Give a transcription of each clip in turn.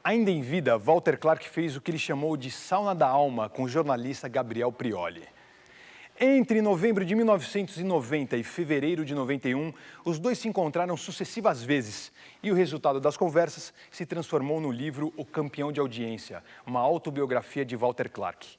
Ainda em vida, Walter Clark fez o que ele chamou de sauna da alma com o jornalista Gabriel Prioli. Entre novembro de 1990 e fevereiro de 91, os dois se encontraram sucessivas vezes e o resultado das conversas se transformou no livro O Campeão de Audiência, uma autobiografia de Walter Clark.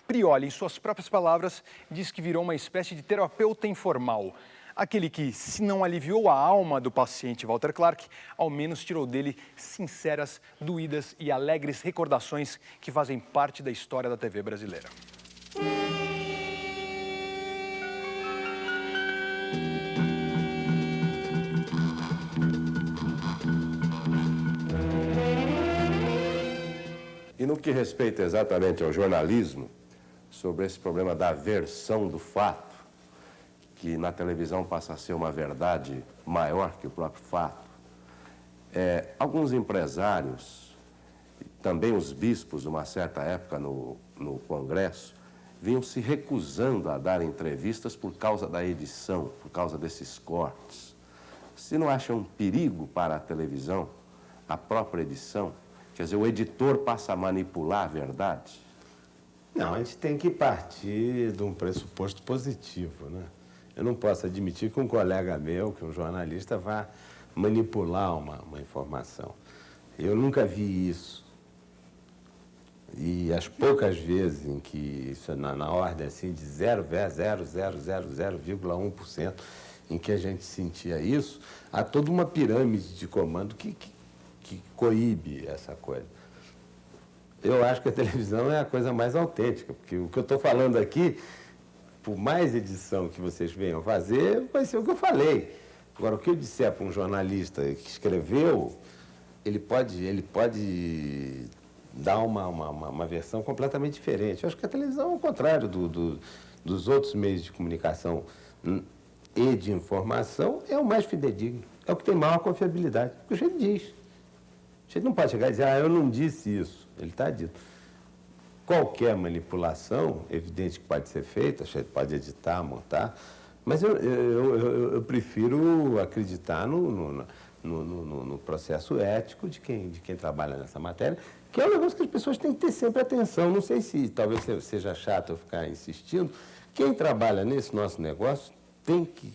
Prioli, em suas próprias palavras, diz que virou uma espécie de terapeuta informal, aquele que, se não aliviou a alma do paciente Walter Clark, ao menos tirou dele sinceras, doídas e alegres recordações que fazem parte da história da TV brasileira. E no que respeita exatamente ao jornalismo, sobre esse problema da versão do fato, que na televisão passa a ser uma verdade maior que o próprio fato, alguns empresários, também os bispos, numa certa época no Congresso, vinham se recusando a dar entrevistas por causa da edição, por causa desses cortes. Se não acham um perigo para a televisão, a própria edição? Quer dizer, o editor passa a manipular a verdade? Não, a gente tem que partir de um pressuposto positivo, né? Eu não posso admitir que um colega meu, que um jornalista, vá manipular uma informação. Eu nunca vi isso. E as poucas vezes em que isso na ordem assim de 0,0000,1% em que a gente sentia isso, há toda uma pirâmide de comando que coíbe essa coisa. Eu acho que a televisão é a coisa mais autêntica, porque o que eu estou falando aqui, por mais edição que vocês venham fazer, vai ser o que eu falei. Agora, o que eu disser para um jornalista que escreveu, ele pode dar uma versão completamente diferente. Eu acho que a televisão, ao contrário dos outros meios de comunicação e de informação, é o mais fidedigno, é o que tem maior confiabilidade, porque o jeito diz. A gente não pode chegar e dizer, eu não disse isso. Ele está dito. Qualquer manipulação, evidente que pode ser feita, a gente pode editar, montar, mas eu prefiro acreditar no processo ético de quem trabalha nessa matéria, que é um negócio que as pessoas têm que ter sempre atenção. Não sei se talvez seja chato eu ficar insistindo. Quem trabalha nesse nosso negócio tem que...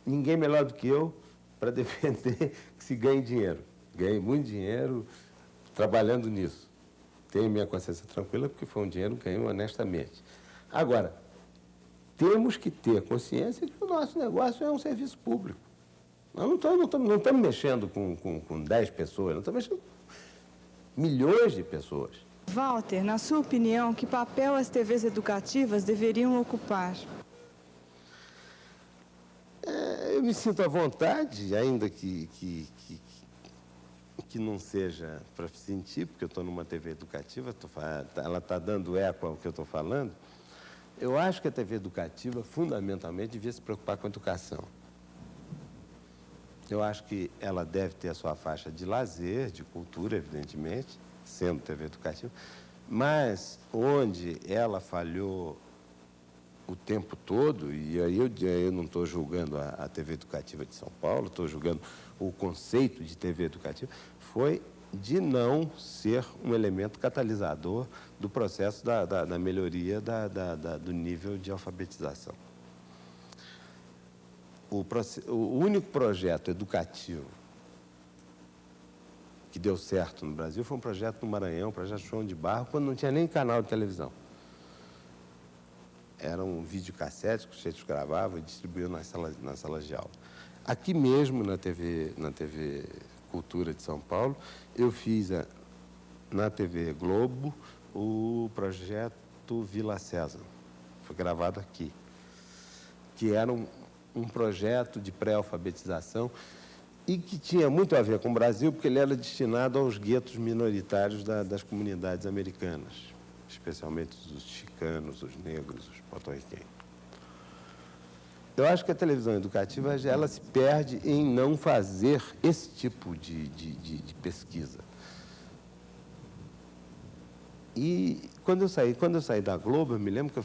Ninguém melhor do que eu para defender que se ganhe dinheiro. Ganhei muito dinheiro trabalhando nisso. Tenho minha consciência tranquila porque foi um dinheiro ganho honestamente. Agora, temos que ter consciência de que o nosso negócio é um serviço público. Nós não estamos mexendo com 10 pessoas, nós estamos mexendo com milhões de pessoas. Walter, na sua opinião, que papel as TVs educativas deveriam ocupar? Eu me sinto à vontade, ainda que não seja para sentir, porque eu estou numa TV educativa, ela está dando eco ao que eu estou falando. Eu acho que a TV educativa, fundamentalmente, devia se preocupar com a educação. Eu acho que ela deve ter a sua faixa de lazer, de cultura, evidentemente, sendo TV educativa, mas onde ela falhou o tempo todo, e aí eu não estou julgando a TV educativa de São Paulo, estou julgando o conceito de TV educativa, foi de não ser um elemento catalisador do processo da melhoria do nível de alfabetização. O único projeto educativo que deu certo no Brasil foi um projeto no Maranhão, um projeto João de Barro, quando não tinha nem canal de televisão. Era um videocassete que o sujeito gravava e distribuía nas salas de aula. Aqui mesmo, na TV Cultura de São Paulo, eu fiz na TV Globo o projeto Vila César. Foi gravado aqui. Que era um projeto de pré-alfabetização e que tinha muito a ver com o Brasil, porque ele era destinado aos guetos minoritários das comunidades americanas, especialmente os chicanos, os negros, os porto-riquenhos. Eu acho que a televisão educativa ela se perde em não fazer esse tipo de pesquisa. E quando eu saí da Globo, eu me lembro que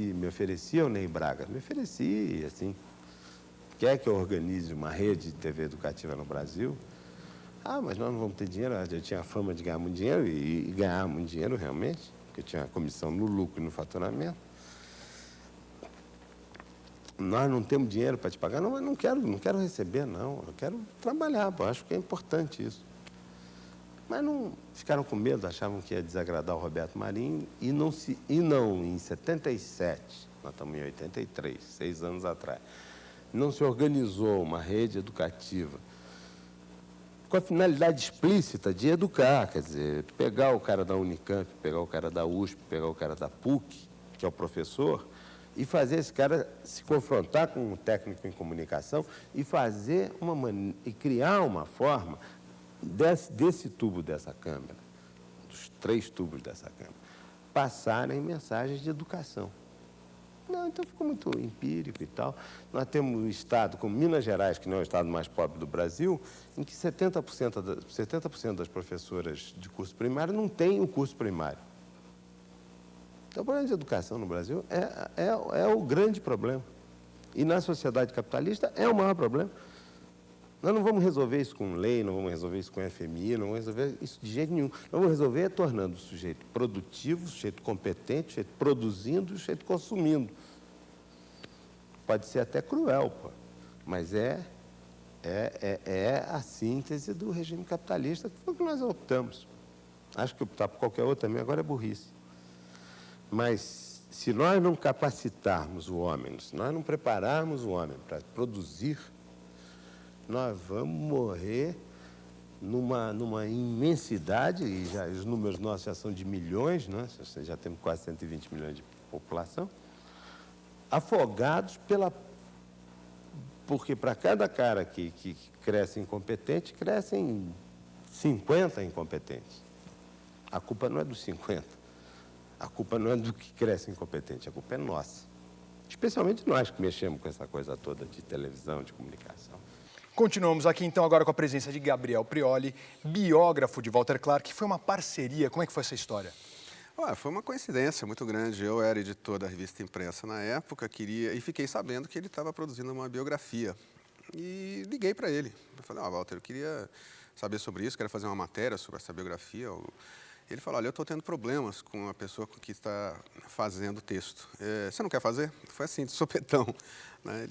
me ofereci ao Ney Braga, me ofereci, assim, quer que eu organize uma rede de TV educativa no Brasil? Ah, mas nós não vamos ter dinheiro. Eu tinha a fama de ganhar muito dinheiro e ganhar muito dinheiro realmente, porque eu tinha a comissão no lucro e no faturamento. Nós não temos dinheiro para te pagar. Não, mas não quero receber, não. Eu quero trabalhar, pô. Acho que é importante isso. Mas não ficaram com medo, achavam que ia desagradar o Roberto Marinho e não, em 77, nós estamos em 83, 6 anos atrás, não se organizou uma rede educativa com a finalidade explícita de educar, quer dizer, pegar o cara da Unicamp, pegar o cara da USP, pegar o cara da PUC, que é o professor, e fazer esse cara se confrontar com um técnico em comunicação e criar uma forma desse tubo dessa câmera, dos 3 tubos dessa câmera, passarem mensagens de educação. Não, então ficou muito empírico e tal. Nós temos um estado como Minas Gerais, que não é o estado mais pobre do Brasil, em que 70% das professoras de curso primário não têm o curso primário. Então, o problema de educação no Brasil é o grande problema. E na sociedade capitalista é o maior problema. Nós não vamos resolver isso com lei, não vamos resolver isso com FMI, não vamos resolver isso de jeito nenhum. Nós vamos resolver tornando o sujeito produtivo, o sujeito competente, o sujeito produzindo, o sujeito consumindo. Pode ser até cruel, pô, mas é a síntese do regime capitalista, que foi o que nós optamos. Acho que optar por qualquer outro também agora é burrice. Mas se nós não capacitarmos o homem, se nós não prepararmos o homem para produzir, nós vamos morrer numa imensidade, e os números nossos já são de milhões, né? Já temos quase 120 milhões de população, afogados porque para cada cara que cresce incompetente, crescem 50 incompetentes. A culpa não é dos 50, a culpa não é do que cresce incompetente, a culpa é nossa. Especialmente nós que mexemos com essa coisa toda de televisão, de comunicação. Continuamos aqui então agora com a presença de Gabriel Prioli, biógrafo de Walter Clark. Foi uma parceria, como é que foi essa história? Foi uma coincidência muito grande. Eu era editor da revista Imprensa na época, e fiquei sabendo que ele estava produzindo uma biografia. E liguei para ele. Eu falei, Walter, eu queria saber sobre isso, quero fazer uma matéria sobre essa biografia. Ele falou, olha, eu estou tendo problemas com a pessoa que está fazendo o texto. Você não quer fazer? Foi assim, de sopetão. Né?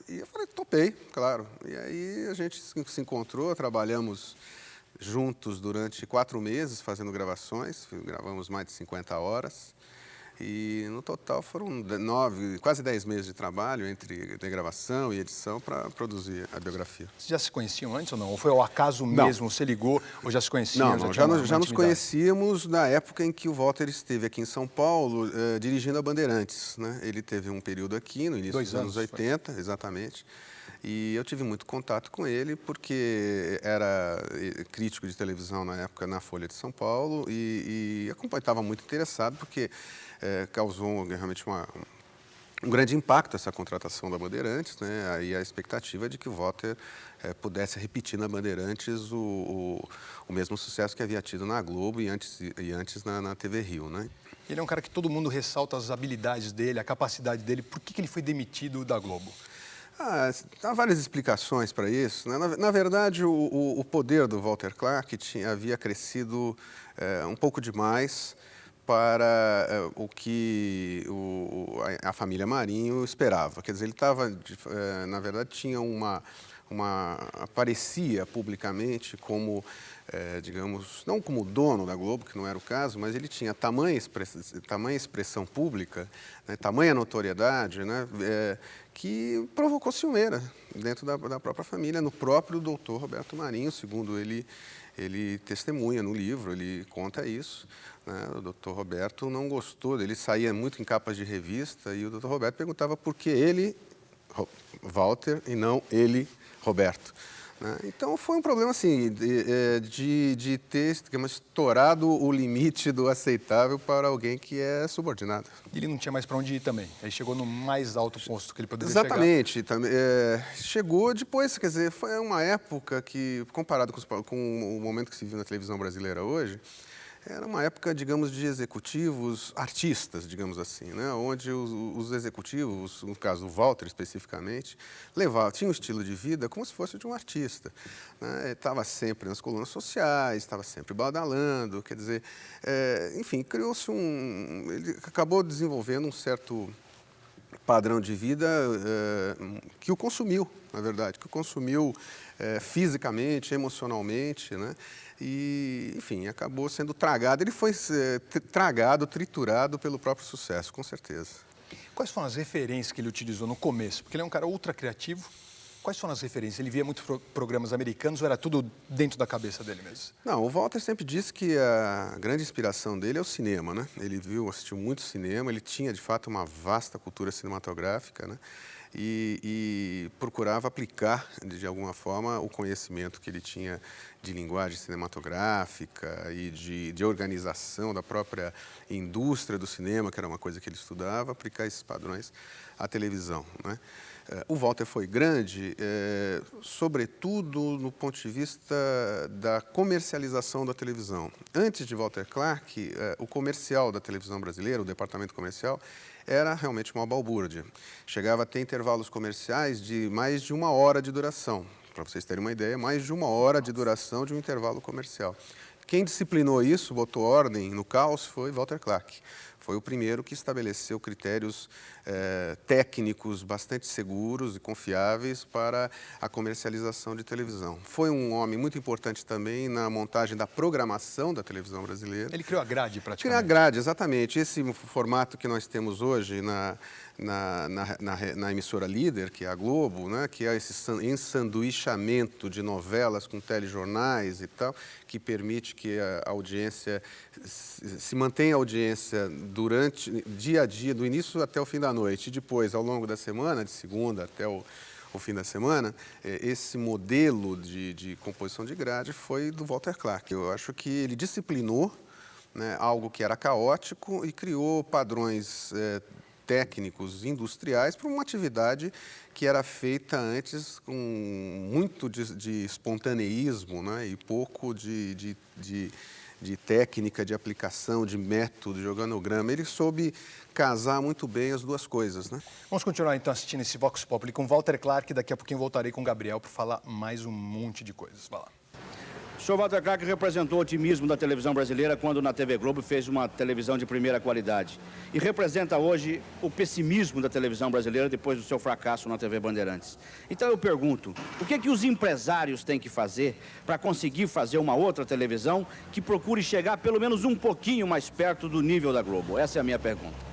E eu falei, topei, claro. E aí a gente se encontrou, trabalhamos juntos durante 4 meses fazendo gravações. Gravamos mais de 50 horas. E no total foram 9, quase 10 meses de trabalho entre gravação e edição para produzir a biografia. Vocês já se conheciam antes ou não? Ou foi ao acaso mesmo? Você ligou ou já se conheciam? Não, já nos conhecíamos na época em que o Walter esteve aqui em São Paulo dirigindo a Bandeirantes. Né? Ele teve um período aqui no início dos anos 80, exatamente. E eu tive muito contato com ele porque era crítico de televisão na época na Folha de São Paulo e estava muito interessado porque causou realmente um grande impacto essa contratação da Bandeirantes, né? Aí a expectativa é de que o Walter pudesse repetir na Bandeirantes o mesmo sucesso que havia tido na Globo e antes na TV Rio, né? Ele é um cara que todo mundo ressalta as habilidades dele, a capacidade dele. Por que ele foi demitido da Globo? Há várias explicações para isso. Né? Na verdade, o poder do Walter Clark havia crescido um pouco demais para o que a família Marinho esperava. Quer dizer, ele estava, na verdade, tinha aparecia publicamente como, digamos, não como dono da Globo, que não era o caso, mas ele tinha tamanha expressão pública, né, tamanha notoriedade, né, que provocou ciumeira dentro da própria família, no próprio doutor Roberto Marinho, segundo ele testemunha no livro, ele conta isso. Né, o doutor Roberto não gostou, ele saía muito em capas de revista e o doutor Roberto perguntava por que ele, Walter, e não ele, Roberto. Né? Então, foi um problema assim, de ter, digamos, estourado o limite do aceitável para alguém que é subordinado. E ele não tinha mais para onde ir também. Ele chegou no mais alto posto que ele poderia Exatamente. Chegar. Chegou depois, quer dizer, foi uma época que, comparado com o momento que se vive na televisão brasileira hoje, era uma época, digamos, de executivos artistas, digamos assim, né? Onde os executivos, no caso do Walter especificamente, tinham um estilo de vida como se fosse de um artista, né? Estava sempre nas colunas sociais, estava sempre badalando, quer dizer, enfim, criou-se ele acabou desenvolvendo um certo padrão de vida que o consumiu, na verdade, que o consumiu fisicamente, emocionalmente, né? E, enfim, acabou sendo tragado. Ele foi tragado, triturado pelo próprio sucesso, com certeza. Quais foram as referências que ele utilizou no começo? Porque ele é um cara ultra criativo. Quais foram as referências? Ele via muitos programas americanos ou era tudo dentro da cabeça dele mesmo? Não, o Walter sempre disse que a grande inspiração dele é o cinema, né? Ele assistiu muito cinema, ele tinha, de fato, uma vasta cultura cinematográfica, né? E procurava aplicar, de alguma forma, o conhecimento que ele tinha de linguagem cinematográfica e de organização da própria indústria do cinema, que era uma coisa que ele estudava, aplicar esses padrões à televisão, né? O Walter foi grande, sobretudo no ponto de vista da comercialização da televisão. Antes de Walter Clark, o comercial da televisão brasileira, o departamento comercial, era realmente uma balbúrdia. Chegava a ter intervalos comerciais de mais de 1 hora de duração. Para vocês terem uma ideia, mais de 1 hora de duração de um intervalo comercial. Quem disciplinou isso, botou ordem no caos, foi Walter Clark. Foi o primeiro que estabeleceu critérios técnicos bastante seguros e confiáveis para a comercialização de televisão. Foi um homem muito importante também na montagem da programação da televisão brasileira. Ele criou a grade, praticamente. Criou a grade, exatamente. Esse formato que nós temos hoje na emissora líder, que é a Globo, né, que é esse ensanduichamento de novelas com telejornais e tal, que permite que a audiência se mantenha a audiência durante dia a dia, do início até o fim da noite, e depois, ao longo da semana, de segunda até o fim da semana, esse modelo de composição de grade foi do Walter Clark. Eu acho que ele disciplinou, né, algo que era caótico e criou padrões técnicos industriais para uma atividade que era feita antes com muito de espontaneísmo, né, e pouco de técnica, de aplicação, de método, de organograma. Ele soube casar muito bem as duas coisas, né? Vamos continuar então assistindo esse Vox Populi com Walter Clark. Daqui a pouquinho voltarei com o Gabriel para falar mais um monte de coisas. Vai lá. O senhor Walter Clark representou o otimismo da televisão brasileira quando na TV Globo fez uma televisão de primeira qualidade. E representa hoje o pessimismo da televisão brasileira depois do seu fracasso na TV Bandeirantes. Então eu pergunto, o que os empresários têm que fazer para conseguir fazer uma outra televisão que procure chegar pelo menos um pouquinho mais perto do nível da Globo? Essa é a minha pergunta.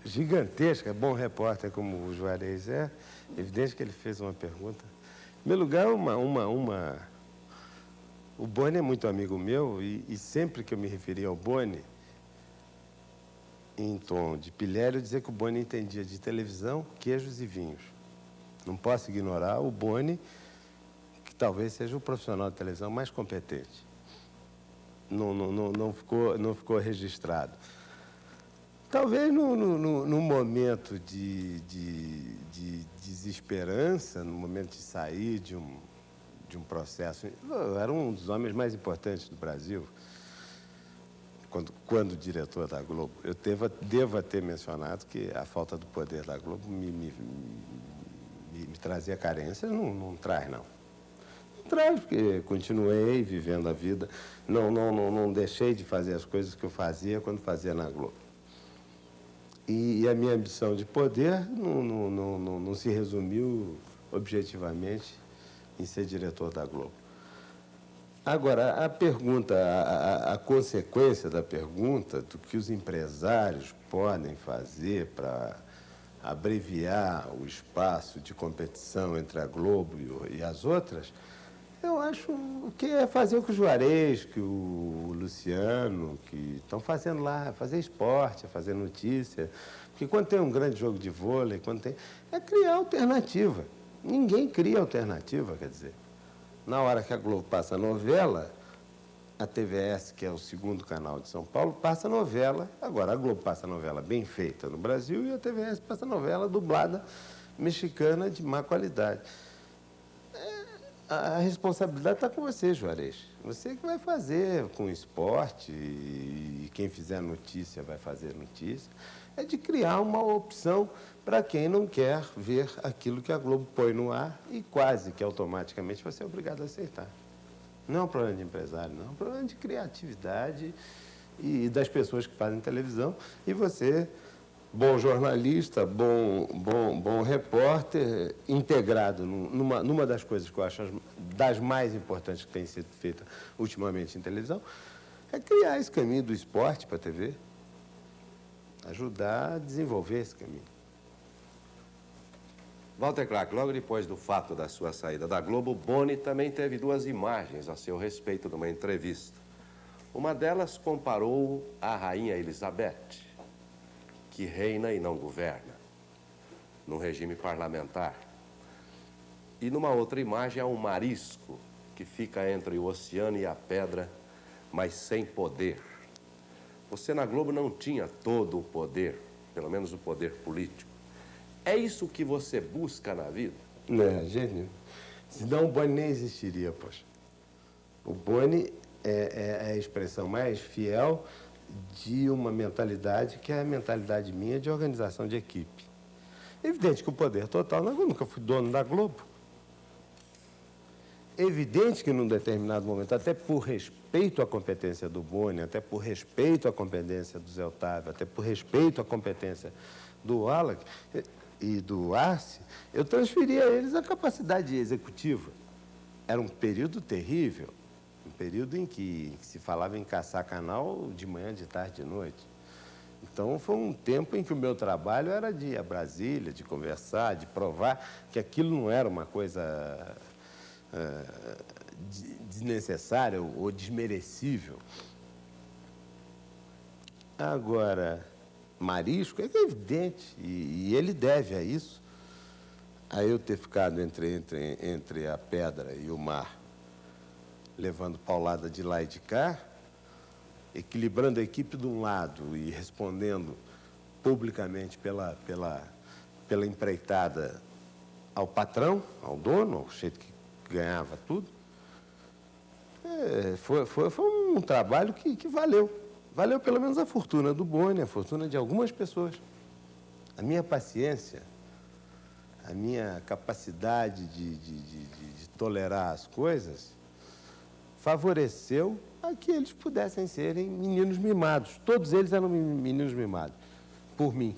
Gigantesca, bom repórter como o Juarez é, evidente que ele fez uma pergunta. Em primeiro lugar, o Boni é muito amigo meu e sempre que eu me referia ao Boni, em tom de pilhério, eu dizia que o Boni entendia de televisão, queijos e vinhos. Não posso ignorar o Boni, que talvez seja o profissional de televisão mais competente. Não ficou registrado. Talvez num momento de desesperança, no momento de sair de um processo... Eu era um dos homens mais importantes do Brasil, quando diretor da Globo. Eu devo ter mencionado que a falta do poder da Globo me trazia carências. Não traz, não. Não traz, porque continuei vivendo a vida. Não deixei de fazer as coisas que eu fazia quando fazia na Globo. E a minha ambição de poder não se resumiu objetivamente em ser diretor da Globo. Agora, a pergunta, a consequência da pergunta do que os empresários podem fazer para abreviar o espaço de competição entre a Globo e as outras, eu acho que é fazer o que o Juarez, que o Luciano, que estão fazendo lá, fazer esporte, fazer notícia. Porque quando tem um grande jogo de vôlei, é criar alternativa. Ninguém cria alternativa, quer dizer. Na hora que a Globo passa a novela, a TVS, que é o segundo canal de São Paulo, passa a novela. Agora, a Globo passa a novela bem feita no Brasil e a TVS passa a novela dublada mexicana de má qualidade. A responsabilidade está com você, Juarez. Você que vai fazer com esporte, e quem fizer notícia vai fazer notícia, é de criar uma opção para quem não quer ver aquilo que a Globo põe no ar e quase que automaticamente vai ser obrigado a aceitar. Não é um problema de empresário, não. É um problema de criatividade e das pessoas que fazem televisão. E você, bom jornalista, bom repórter, integrado numa das coisas que eu acho das mais importantes que tem sido feita ultimamente em televisão, é criar esse caminho do esporte para a TV. Ajudar a desenvolver esse caminho. Walter Clark, logo depois do fato da sua saída da Globo, Boni também teve 2 imagens a seu respeito numa entrevista. Uma delas comparou a rainha Elizabeth, que reina e não governa, num regime parlamentar. E numa outra imagem há um marisco que fica entre o oceano e a pedra, mas sem poder. Você na Globo não tinha todo o poder, pelo menos o poder político. É isso que você busca na vida? Não, gênio. Senão o Boni nem existiria, poxa. O Boni é a expressão mais fiel de uma mentalidade que é a mentalidade minha de organização de equipe. É evidente que o poder total, eu nunca fui dono da Globo. É evidente que num determinado momento, até por respeito à competência do Boni, até por respeito à competência do Zé Otávio, até por respeito à competência do Wallach e do Arce, eu transferi a eles a capacidade executiva. Era um período terrível, um período em que se falava em caçar canal de manhã, de tarde, de noite. Então, foi um tempo em que o meu trabalho era de ir a Brasília, de conversar, de provar que aquilo não era uma coisa desnecessária ou desmerecível. Agora, marisco, é evidente, e ele deve a isso, a eu ter ficado entre a pedra e o mar, levando paulada de lá e de cá, equilibrando a equipe de um lado e respondendo publicamente pela empreitada ao patrão, ao dono, ao jeito que ganhava tudo. Foi um trabalho que valeu. Valeu pelo menos a fortuna do Boni, a fortuna de algumas pessoas. A minha paciência, a minha capacidade de tolerar as coisas, favoreceu a que eles pudessem serem meninos mimados. Todos eles eram meninos mimados, por mim.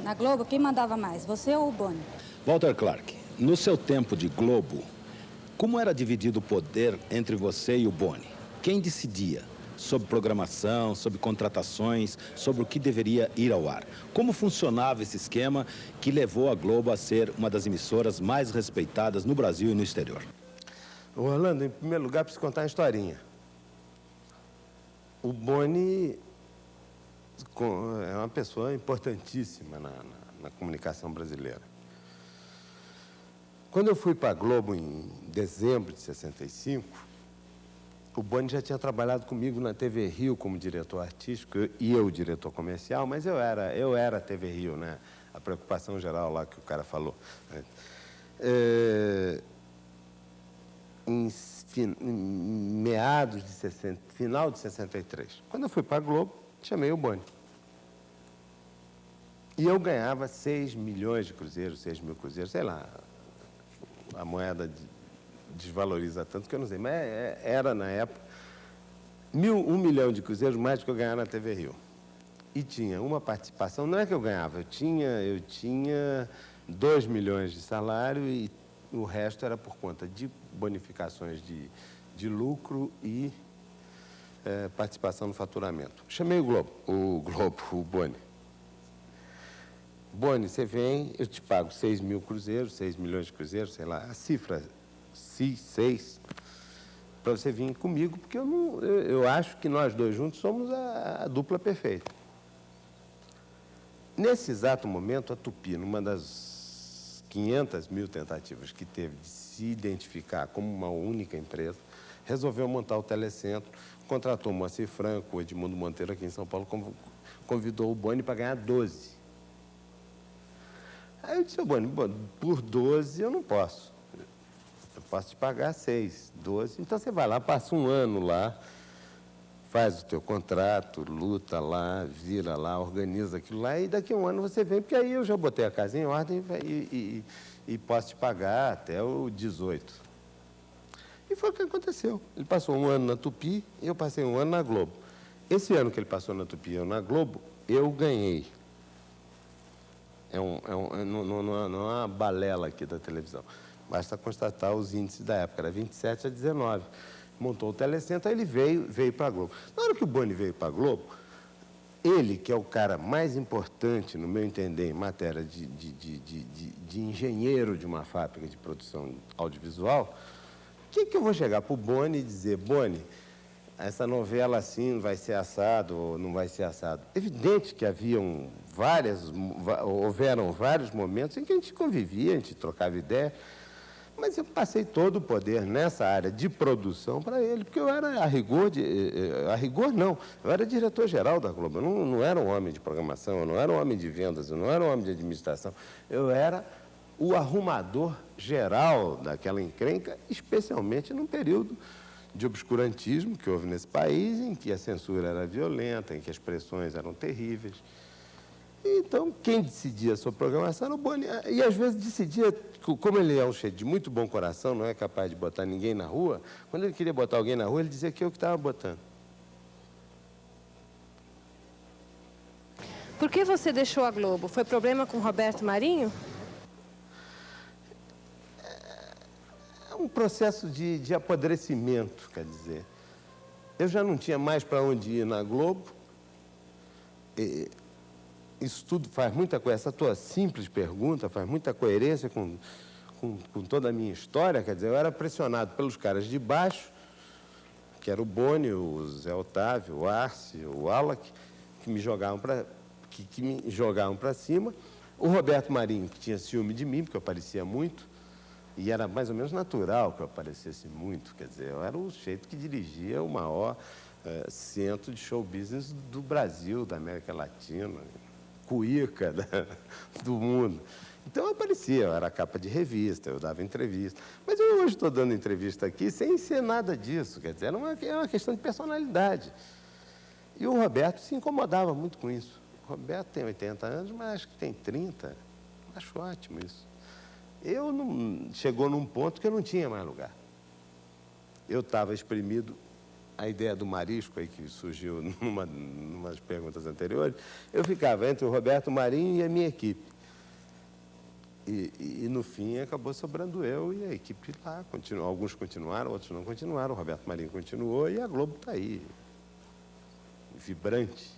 Na Globo, quem mandava mais, você ou o Boni? Walter Clark, no seu tempo de Globo, como era dividido o poder entre você e o Boni? Quem decidia sobre programação, sobre contratações, sobre o que deveria ir ao ar? Como funcionava esse esquema que levou a Globo a ser uma das emissoras mais respeitadas no Brasil e no exterior? Orlando, em primeiro lugar, preciso contar uma historinha. O Boni é uma pessoa importantíssima na comunicação brasileira. Quando eu fui para a Globo em dezembro de 65, o Boni já tinha trabalhado comigo na TV Rio como diretor artístico e eu diretor comercial, mas eu era a TV Rio, né? A preocupação geral lá que o cara falou. Em meados de 60, final de 63. Quando eu fui para a Globo, chamei o Boni. E eu ganhava 6 milhões de cruzeiros, 6 mil cruzeiros, sei lá. A moeda desvaloriza tanto que eu não sei, mas era na época 1 milhão de cruzeiros mais do que eu ganhava na TV Rio. E tinha uma participação, não é que eu ganhava, eu tinha 2 milhões de salário e o resto era por conta de bonificações de lucro e participação no faturamento. Chamei o Boni. Boni, você vem, eu te pago 6 mil cruzeiros, 6 milhões de cruzeiros, sei lá, a cifra 6, para você vir comigo, porque eu acho que nós dois juntos somos a dupla perfeita. Nesse exato momento, a Tupi, numa das 500 mil tentativas que teve de se identificar como uma única empresa, resolveu montar o Telecentro, contratou o Moacir Franco, o Edmundo Monteiro aqui em São Paulo, convidou o Boni para ganhar 12. Aí eu disse ao Boni, por 12 eu não posso. posso te pagar 6, 12. Então você vai lá, passa um ano lá, faz o teu contrato, luta lá, vira lá, organiza aquilo lá, e daqui a um ano você vem, porque aí eu já botei a casa em ordem e posso te pagar até o 18. E foi o que aconteceu. Ele passou um ano na Tupi e eu passei um ano na Globo. Esse ano que ele passou na Tupi e eu na Globo, eu ganhei. Não é uma balela aqui da televisão. Basta constatar os índices da época, era 27 a 19. Montou o Telecentro, aí ele veio para a Globo. Na hora que o Boni veio para a Globo, ele, que é o cara mais importante, no meu entender, em matéria de engenheiro de uma fábrica de produção audiovisual, o que eu vou chegar para o Boni e dizer, Boni, essa novela assim vai ser assado ou não vai ser assado? Evidente que houveram vários momentos em que a gente convivia, a gente trocava ideia, mas eu passei todo o poder nessa área de produção para ele, porque eu era, a rigor não, eu era diretor-geral da Globo, eu não era um homem de programação, eu não era um homem de vendas, eu não era um homem de administração, eu era o arrumador geral daquela encrenca, especialmente num período de obscurantismo que houve nesse país, em que a censura era violenta, em que as pressões eram terríveis. Então, quem decidia sobre programação era o Boni. E, às vezes, decidia, como ele é um cheio de muito bom coração, não é capaz de botar ninguém na rua, quando ele queria botar alguém na rua, ele dizia que eu que estava botando. Por que você deixou a Globo? Foi problema com Roberto Marinho? É um processo de apodrecimento, quer dizer. Eu já não tinha mais para onde ir na Globo. Isso tudo faz muita coisa, essa tua simples pergunta faz muita coerência com toda a minha história. Quer dizer, eu era pressionado pelos caras de baixo, que era o Boni, o Zé Otávio, o Arce, o Wallach, que me jogavam para cima. O Roberto Marinho, que tinha ciúme de mim, porque eu aparecia muito, e era mais ou menos natural que eu aparecesse muito. Quer dizer, eu era o jeito que dirigia o maior centro de show business do Brasil, da América Latina, cuíca do mundo. Então eu aparecia, eu era capa de revista, eu dava entrevista. Mas eu hoje estou dando entrevista aqui sem ser nada disso, quer dizer, é uma questão de personalidade. E o Roberto se incomodava muito com isso. O Roberto tem 80 anos, mas acho que tem 30. Acho ótimo isso. Chegou num ponto que eu não tinha mais lugar. Eu estava exprimido, a ideia do marisco aí que surgiu numas perguntas anteriores, eu ficava entre o Roberto Marinho e a minha equipe. E no fim acabou sobrando eu e a equipe lá. Alguns continuaram, outros não continuaram. O Roberto Marinho continuou e a Globo está aí, vibrante.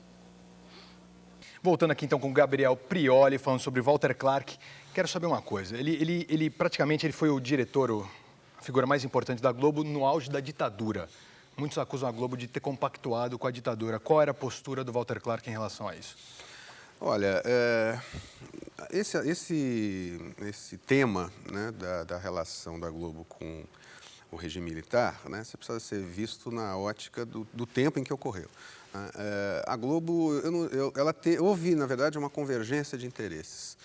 Voltando aqui então com o Gabriel Prioli, falando sobre Walter Clark, quero saber uma coisa. Ele praticamente foi o diretor, a figura mais importante da Globo no auge da ditadura. Muitos acusam a Globo de ter compactuado com a ditadura. Qual era a postura do Walter Clark em relação a isso? Olha, esse tema, né, da relação da Globo com o regime militar, né, você precisa ser visto na ótica do tempo em que ocorreu. A Globo, houve, na verdade, uma convergência de interesses.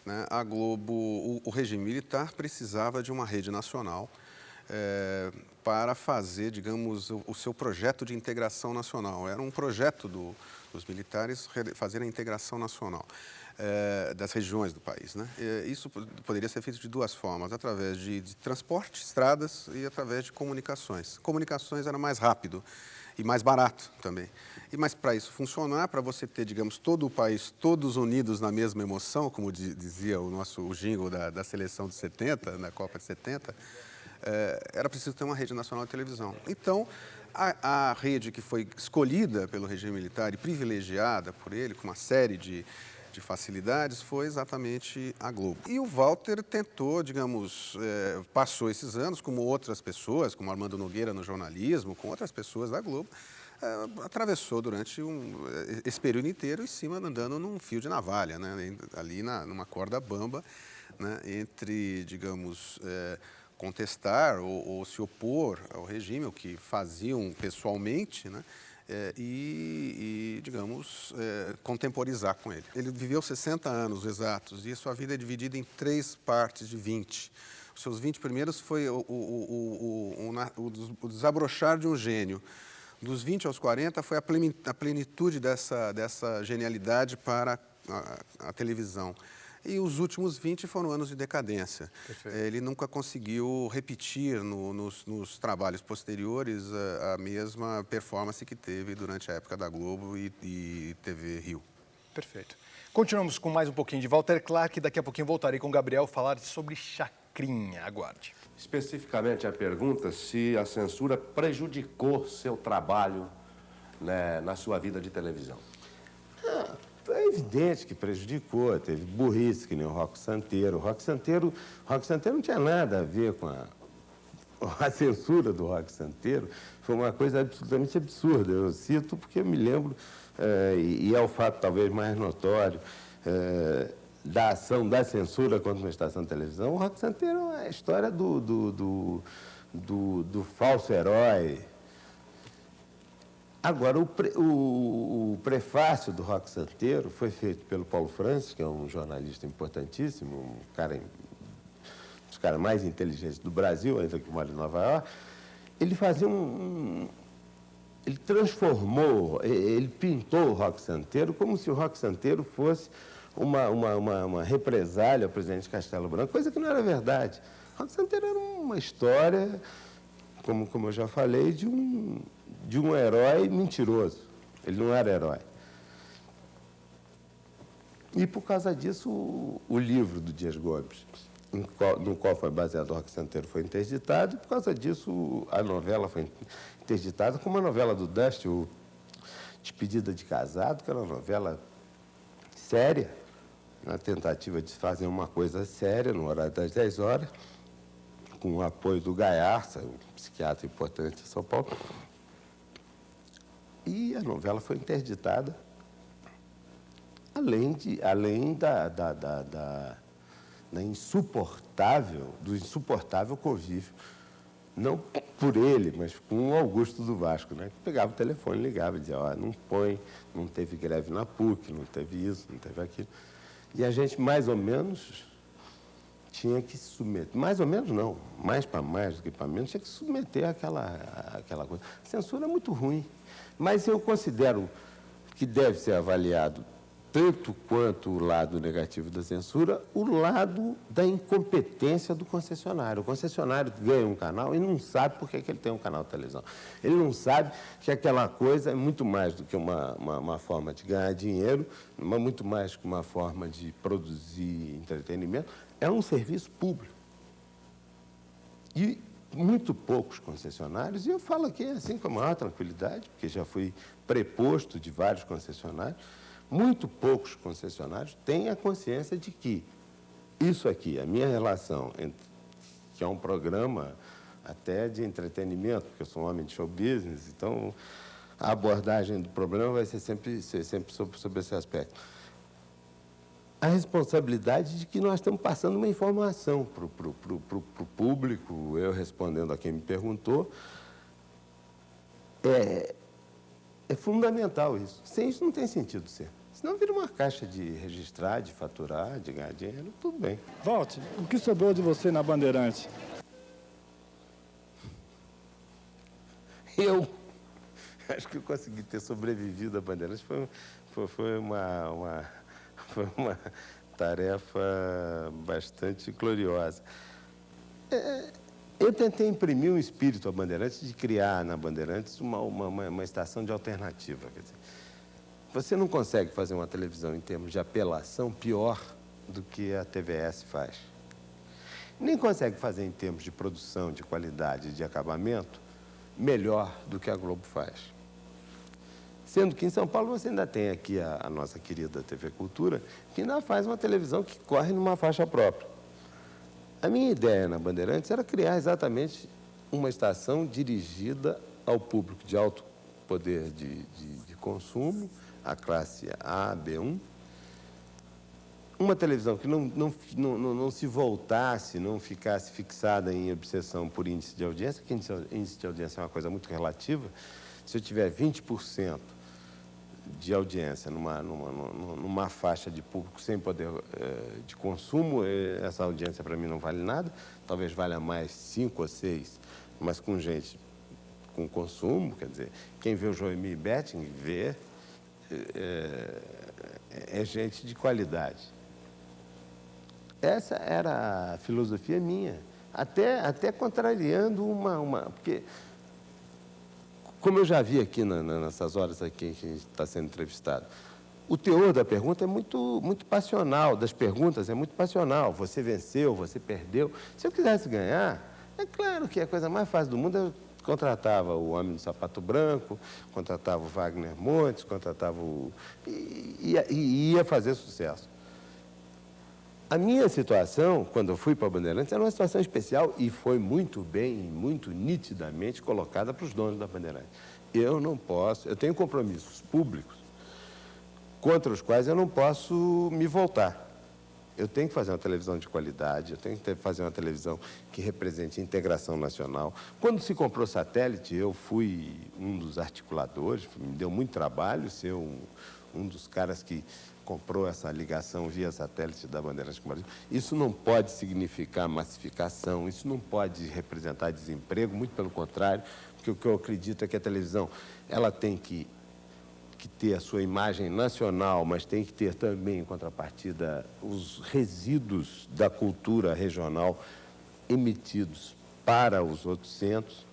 Né? A Globo, o regime militar precisava de uma rede nacional para fazer, digamos, o seu projeto de integração nacional. Era um projeto dos militares fazer a integração nacional das regiões do país. Né? Isso poderia ser feito de duas formas, através de transporte, estradas e através de comunicações. Comunicações era mais rápido e mais barato também. Mas para isso funcionar, para você ter, digamos, todo o país, todos unidos na mesma emoção, como dizia o jingle da seleção de 70, na Copa de 70, era preciso ter uma rede nacional de televisão. Então, a rede que foi escolhida pelo regime militar e privilegiada por ele, com uma série de facilidades, foi exatamente a Globo. E o Walter tentou, digamos, passou esses anos, como outras pessoas, como Armando Nogueira no jornalismo, com outras pessoas da Globo, atravessou durante esse período inteiro em cima, andando num fio de navalha, né, ali numa corda bamba, né, entre, digamos, contestar ou se opor ao regime, o que faziam pessoalmente, né, digamos, contemporizar com ele. Ele viveu 60 anos exatos e a sua vida é dividida em 3 partes de 20. Os seus 20 primeiros foi o desabrochar de um gênio. Dos 20 aos 40 foi a plenitude dessa genialidade para a televisão. E os últimos 20 foram anos de decadência. Perfeito. Ele nunca conseguiu repetir nos trabalhos posteriores a mesma performance que teve durante a época da Globo e TV Rio. Perfeito. Continuamos com mais um pouquinho de Walter Clark. Daqui a pouquinho voltarei com o Gabriel falar sobre Chacrinha. Aguarde. Especificamente a pergunta se a censura prejudicou seu trabalho, né, na sua vida de televisão. É evidente que prejudicou, teve burrice, que nem o Roque Santeiro. O Roque Santeiro não tinha nada a ver com a censura do Roque Santeiro. Foi uma coisa absolutamente absurda. Eu cito porque eu me lembro, e é o fato talvez mais notório, da ação da censura contra uma estação de televisão. O Roque Santeiro é a história do falso herói. Agora, o prefácio do Roque Santeiro foi feito pelo Paulo Francis, que é um jornalista importantíssimo, um dos caras mais inteligentes do Brasil, ainda que mora em Nova York. Ele fazia ele transformou, ele pintou o Roque Santeiro como se o Roque Santeiro fosse uma represália ao presidente Castelo Branco, coisa que não era verdade. O Roque Santeiro era uma história, como eu já falei, de um herói mentiroso. Ele não era herói. E, por causa disso, o livro do Dias Gomes, no qual foi baseado o Roque Santeiro, foi interditado, e, por causa disso, a novela foi interditada, como a novela do Dust, o Despedida de Casado, que era uma novela séria, na tentativa de fazer uma coisa séria no horário das 10 horas, com o apoio do Gaiarsa, um psiquiatra importante em São Paulo. E a novela foi interditada, além do insuportável convívio, não por ele, mas com o Augusto do Vasco, né? Que pegava o telefone, ligava e dizia, não põe, não teve greve na PUC, não teve isso, não teve aquilo. E a gente, mais ou menos, tinha que se submeter, mais ou menos não, mais para mais do que para menos, tinha que se submeter àquela coisa. A censura é muito ruim, mas eu considero que deve ser avaliado, tanto quanto o lado negativo da censura, o lado da incompetência do concessionário. O concessionário ganha um canal e não sabe por que ele tem um canal de televisão. Ele não sabe que aquela coisa é muito mais do que uma forma de ganhar dinheiro, muito mais que uma forma de produzir entretenimento. É um serviço público. E muito poucos concessionários, e eu falo aqui assim com a maior tranquilidade, porque já fui preposto de vários concessionários, muito poucos concessionários têm a consciência de que isso aqui, a minha relação, que é um programa até de entretenimento, porque eu sou um homem de show business, então a abordagem do problema vai ser sempre sobre esse aspecto. A responsabilidade de que nós estamos passando uma informação para o público, eu respondendo a quem me perguntou, é fundamental isso. Sem isso não tem sentido ser. Senão vira uma caixa de registrar, de faturar, de ganhar dinheiro, tudo bem. Walter, o que sobrou de você na Bandeirante? Eu acho que eu consegui ter sobrevivido à Bandeirante. Foi uma tarefa bastante gloriosa. Eu tentei imprimir um espírito à Bandeirantes de criar na Bandeirantes uma estação de alternativa. Quer dizer, você não consegue fazer uma televisão em termos de apelação pior do que a TVS faz. Nem consegue fazer em termos de produção, de qualidade, de acabamento, melhor do que a Globo faz. Sendo que em São Paulo você ainda tem aqui a nossa querida TV Cultura, que ainda faz uma televisão que corre numa faixa própria. A minha ideia na Bandeirantes era criar exatamente uma estação dirigida ao público de alto poder de consumo, a classe A, B1. Uma televisão que não se voltasse, não ficasse fixada em obsessão por índice de audiência, porque índice de audiência é uma coisa muito relativa. Se eu tiver 20% de audiência numa faixa de público sem poder de consumo, essa audiência para mim não vale nada, talvez valha mais 5 ou 6, mas com gente com consumo, quer dizer, quem vê o Joemir Betting vê é gente de qualidade. Essa era a filosofia minha, até contrariando porque, como eu já vi aqui nessas horas aqui que a gente está sendo entrevistado, o teor da pergunta é muito passional, das perguntas é muito passional. Você venceu, você perdeu. Se eu quisesse ganhar, é claro que a coisa mais fácil do mundo eu contratava o Homem do Sapato Branco, contratava o Wagner Montes, contratava e ia fazer sucesso. A minha situação, quando eu fui para a Bandeirantes, era uma situação especial e foi muito bem, muito nitidamente colocada para os donos da Bandeirantes. Eu não posso, eu tenho compromissos públicos contra os quais eu não posso me voltar. Eu tenho que fazer uma televisão de qualidade, eu tenho que fazer uma televisão que represente a integração nacional. Quando se comprou satélite, eu fui um dos articuladores, me deu muito trabalho ser um dos caras que comprou essa ligação via satélite da Bandeirantes com o Brasil. Isso não pode significar massificação, isso não pode representar desemprego, muito pelo contrário, porque o que eu acredito é que a televisão ela tem que ter a sua imagem nacional, mas tem que ter também, em contrapartida, os resíduos da cultura regional emitidos para os outros centros.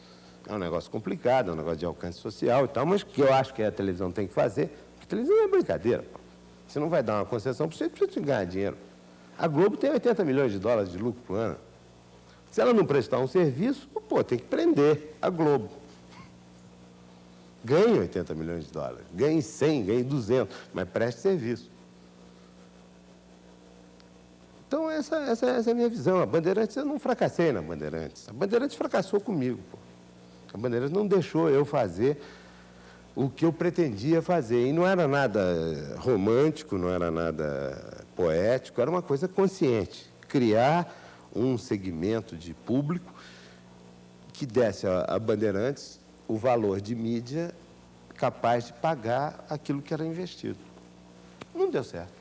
É um negócio complicado, é um negócio de alcance social e tal, mas que eu acho que a televisão tem que fazer, porque a televisão não é brincadeira, pô. Você não vai dar uma concessão para você, precisa ganhar dinheiro. A Globo tem 80 milhões de dólares de lucro por ano. Se ela não prestar um serviço, pô, tem que prender a Globo. Ganhe 80 milhões de dólares, ganhe 100, ganhe 200, mas preste serviço. Então, essa é a minha visão. A Bandeirantes, eu não fracassei na Bandeirantes. A Bandeirantes fracassou comigo, pô. A Bandeirantes não deixou eu fazer o que eu pretendia fazer. E não era nada romântico, não era nada poético, era uma coisa consciente. Criar um segmento de público que desse a Bandeirantes o valor de mídia capaz de pagar aquilo que era investido. Não deu certo.